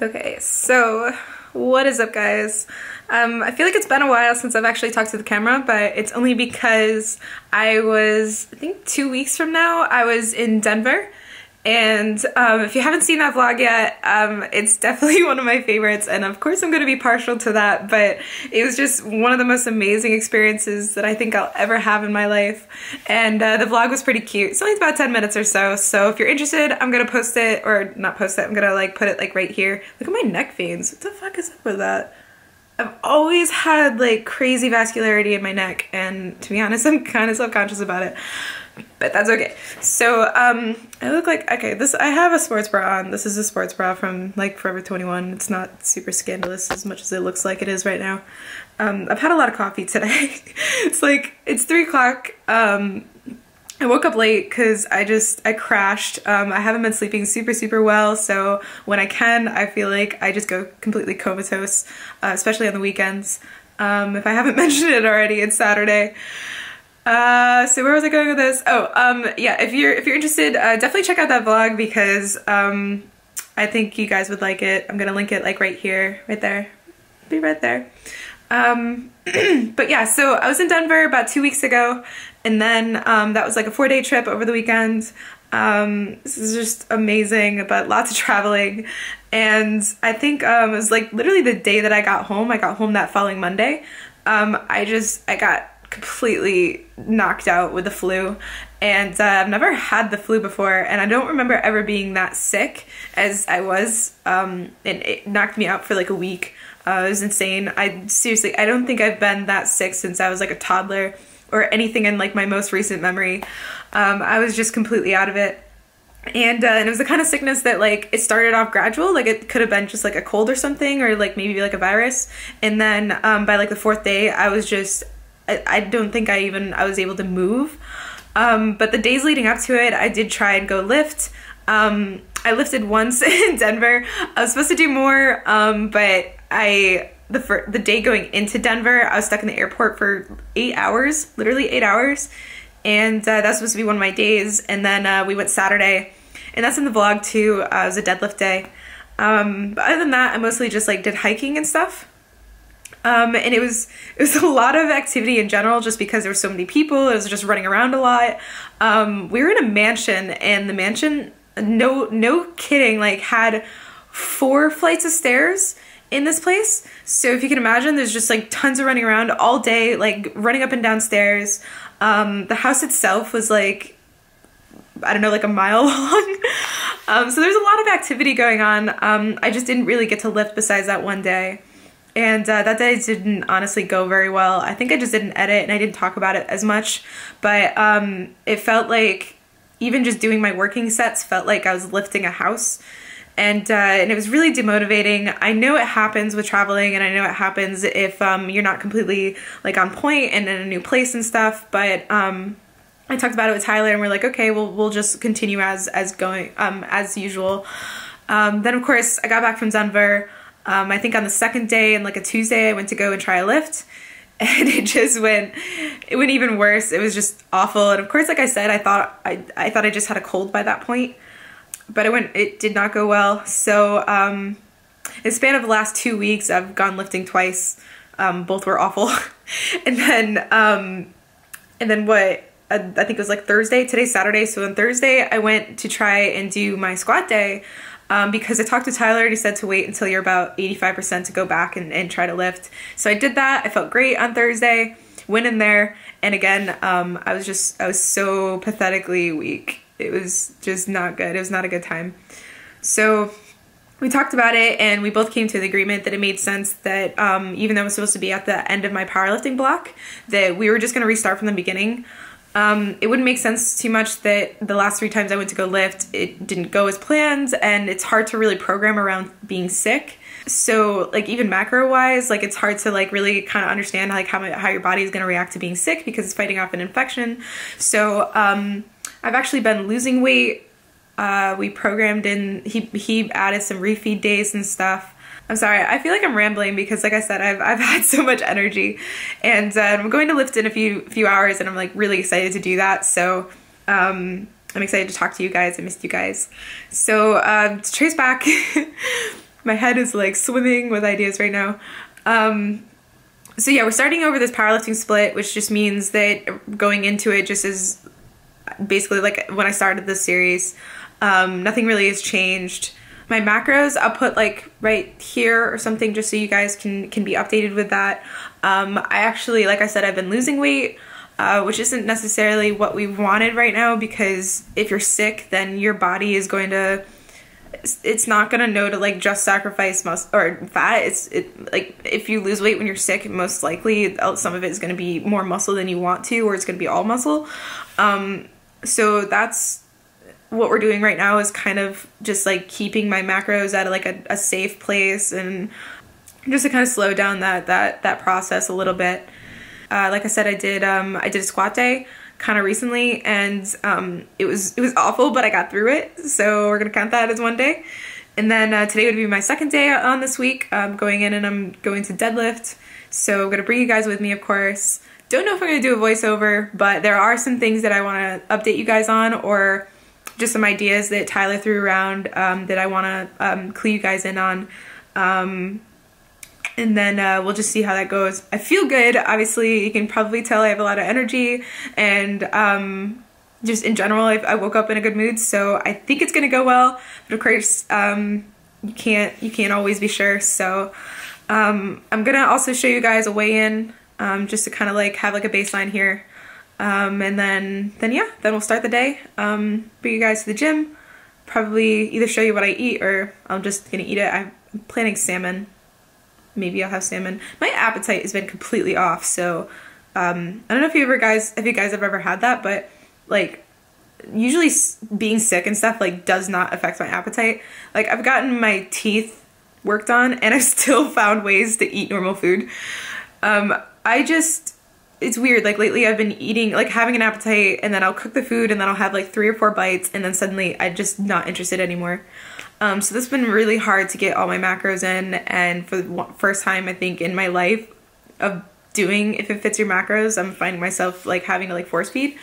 Okay, so what is up, guys? I feel like it's been a while since I've actually talked to the camera, but it's only because I think 2 weeks from now, I was in Denver. And if you haven't seen that vlog yet, it's definitely one of my favorites, and of course I'm going to be partial to that, but it was just one of the most amazing experiences that I think I'll ever have in my life. And the vlog was pretty cute. It's only about 10 minutes or so, so if you're interested, I'm going to post it, or not post it, I'm going to like put it like right here. Look at my neck veins. What the fuck is up with that? I've always had like crazy vascularity in my neck, and to be honest, I'm kind of self-conscious about it. But that's okay. So, I look like, okay, I have a sports bra on. This is a sports bra from like Forever 21. It's not super scandalous as much as it looks like it is right now. I've had a lot of coffee today. It's 3 o'clock. I woke up late because I crashed. I haven't been sleeping super well, so when I can, I feel like I just go completely comatose, especially on the weekends. If I haven't mentioned it already, it's Saturday. So where was I going with this? Oh, yeah, if you're interested, definitely check out that vlog because, I think you guys would like it. I'm gonna link it like right here, right there. Be right there. But yeah, so I was in Denver about 2 weeks ago, and then, that was like a 4-day trip over the weekend. This is just amazing, but lots of traveling. And I think, it was like literally the day that I got home that following Monday. I got completely knocked out with the flu, and I've never had the flu before, and I don't remember ever being that sick as I was, and it knocked me out for like a week. It was insane. I don't think I've been that sick since I was like a toddler or anything in like my most recent memory. I was just completely out of it. And it was the kind of sickness that like it started off gradual, like it could have been just like a cold or something, or like maybe like a virus, and then by like the 4th day I was just I don't think I was able to move. But the days leading up to it, I did try and go lift. I lifted once in Denver. I was supposed to do more, but the day going into Denver, I was stuck in the airport for 8 hours, literally 8 hours. And that's supposed to be one of my days. And then we went Saturday, and that's in the vlog too. It was a deadlift day. But other than that, I mostly just like did hiking and stuff. And it was a lot of activity in general, just because there were so many people. It was just running around a lot. We were in a mansion, and the mansion, no kidding, like had 4 flights of stairs in this place. So if you can imagine, there's just like tons of running around all day, like running up and down stairs. The house itself was like, I don't know, like a mile long. So there's a lot of activity going on. I just didn't really get to lift besides that one day. And that day didn't honestly go very well. I think I just didn't edit and I didn't talk about it as much, but it felt like even just doing my working sets felt like I was lifting a house, and it was really demotivating. I know it happens with traveling, and I know it happens if you're not completely like on point and in a new place and stuff, but I talked about it with Tyler, and we're like, okay, well, we'll just continue as usual. Then of course I got back from Denver. I think on the 2nd day, and like a Tuesday, I went to go and try a lift, and it went even worse. It was just awful. And of course, like I said, I thought I just had a cold by that point, but it did not go well. So, in the span of the last 2 weeks, I've gone lifting twice. Both were awful. And then what, I think it was like Thursday, today's Saturday. So on Thursday, I went to try and do my squat day. Because I talked to Tyler and he said to wait until you're about 85% to go back and try to lift. So I did that. I felt great on Thursday, went in there, and again, I was so pathetically weak. It was just not good. It was not a good time. So we talked about it, and we both came to the agreement that it made sense that even though I was supposed to be at the end of my powerlifting block, that we were just going to restart from the beginning. It wouldn't make sense too much that the last 3 times I went to go lift, it didn't go as planned, and it's hard to really program around being sick. So like even macro wise, like it's hard to like really kind of understand like how your body is going to react to being sick because it's fighting off an infection. So I've actually been losing weight. We programmed in, he added some refeed days and stuff. I'm sorry, I feel like I'm rambling because like I said, I've had so much energy, and I'm going to lift in a few hours, and I'm like really excited to do that. So I'm excited to talk to you guys. I missed you guys. So to trace back, My head is like swimming with ideas right now. So yeah, we're starting over this powerlifting split, which just means that going into it just is basically like when I started this series. Nothing really has changed. My macros, I'll put like right here or something just so you guys can be updated with that. I actually, like I said, I've been losing weight, which isn't necessarily what we wanted right now, because if you're sick, then your body is going to, it's not gonna know to like just sacrifice muscle or fat. Like if you lose weight when you're sick, most likely some of it is gonna be more muscle than you want to, or it's gonna be all muscle. So that's what we're doing right now, is kind of just like keeping my macros at like a safe place, and just to kind of slow down that process a little bit. Like I said, I did a squat day kind of recently, and it was awful, but I got through it, so we're gonna count that as one day. And then today would be my second day on this week. I'm going in and I'm going to deadlift, so I'm gonna bring you guys with me, of course. Don't know if I'm gonna do a voiceover, but there are some things that I want to update you guys on, or just some ideas that Tyler threw around that I want to clue you guys in on. And then we'll just see how that goes. I feel good. Obviously, you can probably tell I have a lot of energy, and just in general, I woke up in a good mood, so I think it's gonna go well. But of course, you can't always be sure. So I'm gonna also show you guys a weigh-in, just to kind of like have like a baseline here. And then we'll start the day. Bring you guys to the gym. Probably either show you what I eat, or I'm just gonna eat it. I'm planning salmon. Maybe I'll have salmon. My appetite has been completely off, so I don't know if you guys have ever had that, but like usually being sick and stuff like does not affect my appetite. Like I've gotten my teeth worked on, and I've still found ways to eat normal food. It's weird, like lately I've been eating, like having an appetite, and then I'll cook the food, and then I'll have like 3 or 4 bites, and then suddenly I'm just not interested anymore. So this has been really hard to get all my macros in, and for the first time I think in my life of doing If It Fits Your Macros, I'm finding myself like having to like force feed.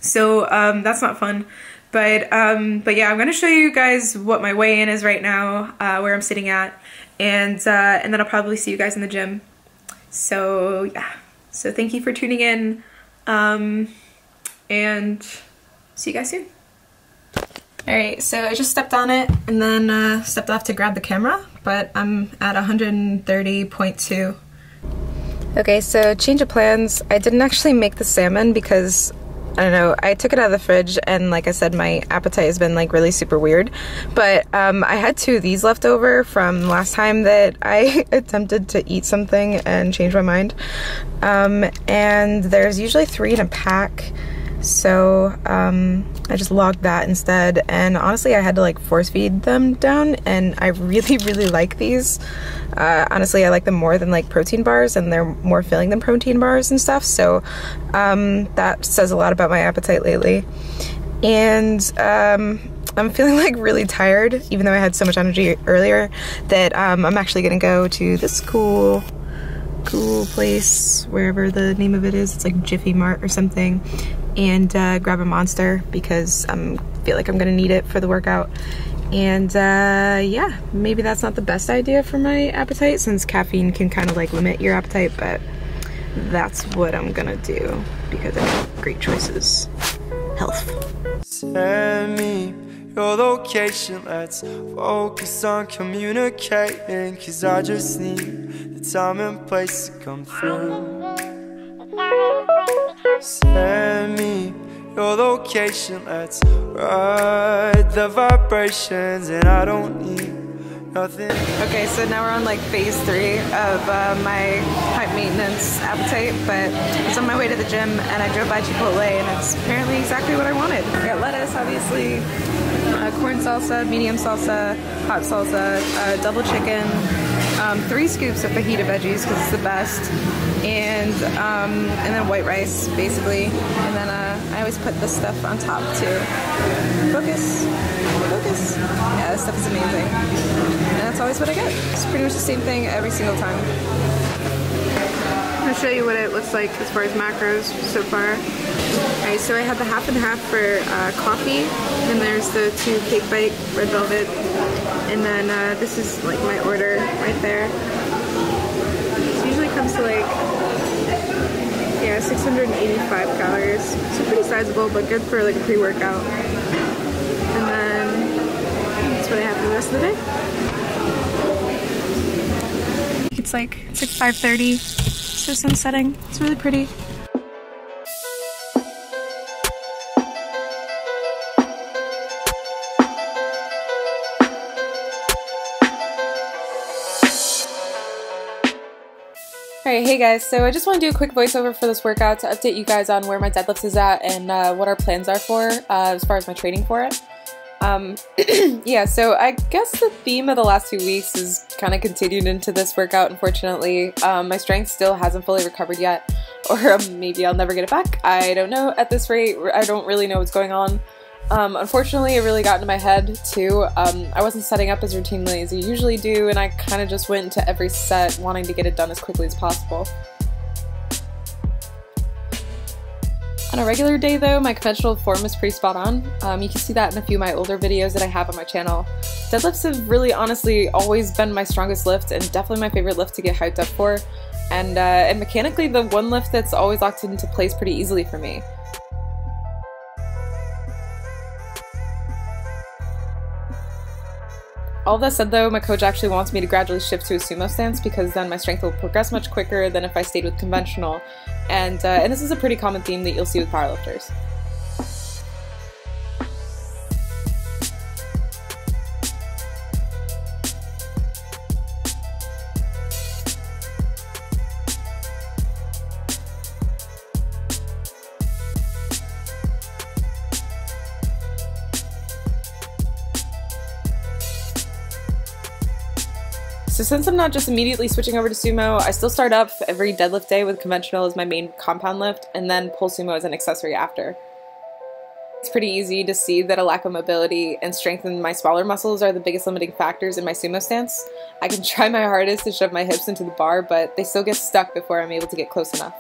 So that's not fun. But yeah, I'm gonna show you guys what my weigh-in is right now, where I'm sitting at, and then I'll probably see you guys in the gym. So yeah. So thank you for tuning in, and see you guys soon. Alright, so I just stepped on it and then stepped off to grab the camera, but I'm at 130.2. Okay, so change of plans. I didn't actually make the salmon because, I don't know, I took it out of the fridge, and like I said, my appetite has been like really super weird. But I had 2 of these left over from last time that I attempted to eat something and change my mind. And there's usually 3 in a pack, so I just logged that instead. And honestly, I had to like force feed them down, and I really like these. Honestly, I like them more than like protein bars, and they're more filling than protein bars and stuff, so that says a lot about my appetite lately. And I'm feeling like really tired, even though I had so much energy earlier, that I'm actually gonna go to this cool place, wherever the name of it is. It's like Jiffy Mart or something, and grab a Monster because I feel like I'm gonna need it for the workout. And yeah, maybe that's not the best idea for my appetite, since caffeine can kind of like limit your appetite, but that's what I'm gonna do because I make great choices. Health. Send me your location, let's focus on communicating, cause I just need the time and place to come through. Send me your location, let's ride the vibrations, and I don't need nothing. Okay, so now we're on like phase 3 of my high maintenance appetite, but it's on my way to the gym, and I drove by Chipotle, and it's apparently exactly what I wanted. I got lettuce, obviously, corn salsa, medium salsa, hot salsa, double chicken, 3 scoops of fajita veggies because it's the best, and then white rice basically, and then I always put this stuff on top too. Focus. Yeah, this stuff is amazing, and that's always what I get. It's pretty much the same thing every single time. I'll show you what it looks like as far as macros so far. Alright, so I had the half and half for coffee, and there's the 2 cake bite red velvet And then this is like my order right there. This usually comes to like, yeah, 685 calories. So pretty sizable, but good for like a pre-workout. And then that's what I have for the rest of the day. It's like 5:30, so sun's setting. It's really pretty. Alright, hey guys, so I just want to do a quick voiceover for this workout to update you guys on where my deadlift is at and what our plans are for as far as my training for it. Yeah, so I guess the theme of the last 2 weeks is kind of continued into this workout, unfortunately. My strength still hasn't fully recovered yet, or maybe I'll never get it back. I don't know. At this rate, I don't really know what's going on. Unfortunately, it really got into my head too. I wasn't setting up as routinely as I usually do, and I kind of just went into every set wanting to get it done as quickly as possible. On a regular day though, my conventional form is pretty spot on. You can see that in a few of my older videos that I have on my channel. Deadlifts have really honestly always been my strongest lift and definitely my favorite lift to get hyped up for. And mechanically the one lift that's always locked into place pretty easily for me. All that said though, my coach actually wants me to gradually shift to a sumo stance because then my strength will progress much quicker than if I stayed with conventional, and this is a pretty common theme that you'll see with powerlifters. So since I'm not just immediately switching over to sumo, I still start up every deadlift day with conventional as my main compound lift and then pull sumo as an accessory after. It's pretty easy to see that a lack of mobility and strength in my smaller muscles are the biggest limiting factors in my sumo stance. I can try my hardest to shove my hips into the bar, but they still get stuck before I'm able to get close enough.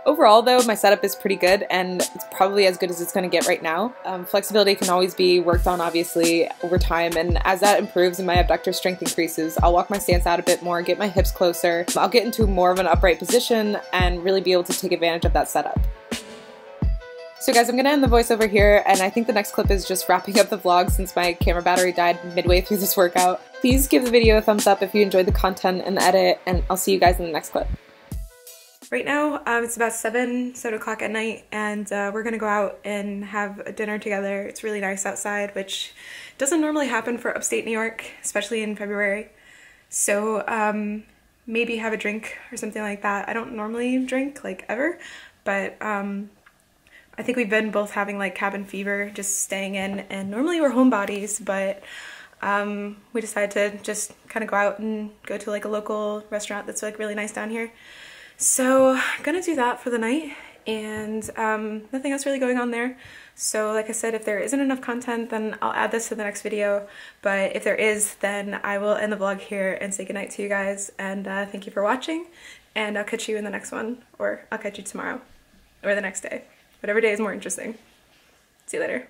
Overall though, my setup is pretty good and it's probably as good as it's going to get right now. Flexibility can always be worked on obviously over time, and as that improves and my abductor strength increases, I'll walk my stance out a bit more, get my hips closer, I'll get into more of an upright position and really be able to take advantage of that setup. So guys, I'm going to end the voiceover here, and I think the next clip is just wrapping up the vlog since my camera battery died midway through this workout. Please give the video a thumbs up if you enjoyed the content and the edit, and I'll see you guys in the next clip. Right now, it's about 7 o'clock at night, and we're gonna go out and have a dinner together. It's really nice outside, which doesn't normally happen for upstate New York, especially in February. So maybe have a drink or something like that. I don't normally drink, like, ever, but I think we've been both having like cabin fever, just staying in, and normally we're homebodies, but we decided to just kind of go out and go to like a local restaurant that's like really nice down here. So I'm gonna do that for the night, and nothing else really going on there. So like I said, if there isn't enough content, then I'll add this to the next video, but if there is, then I will end the vlog here and say goodnight to you guys, and thank you for watching, and I'll catch you in the next one, or I'll catch you tomorrow, or the next day. Whatever day is more interesting. See you later.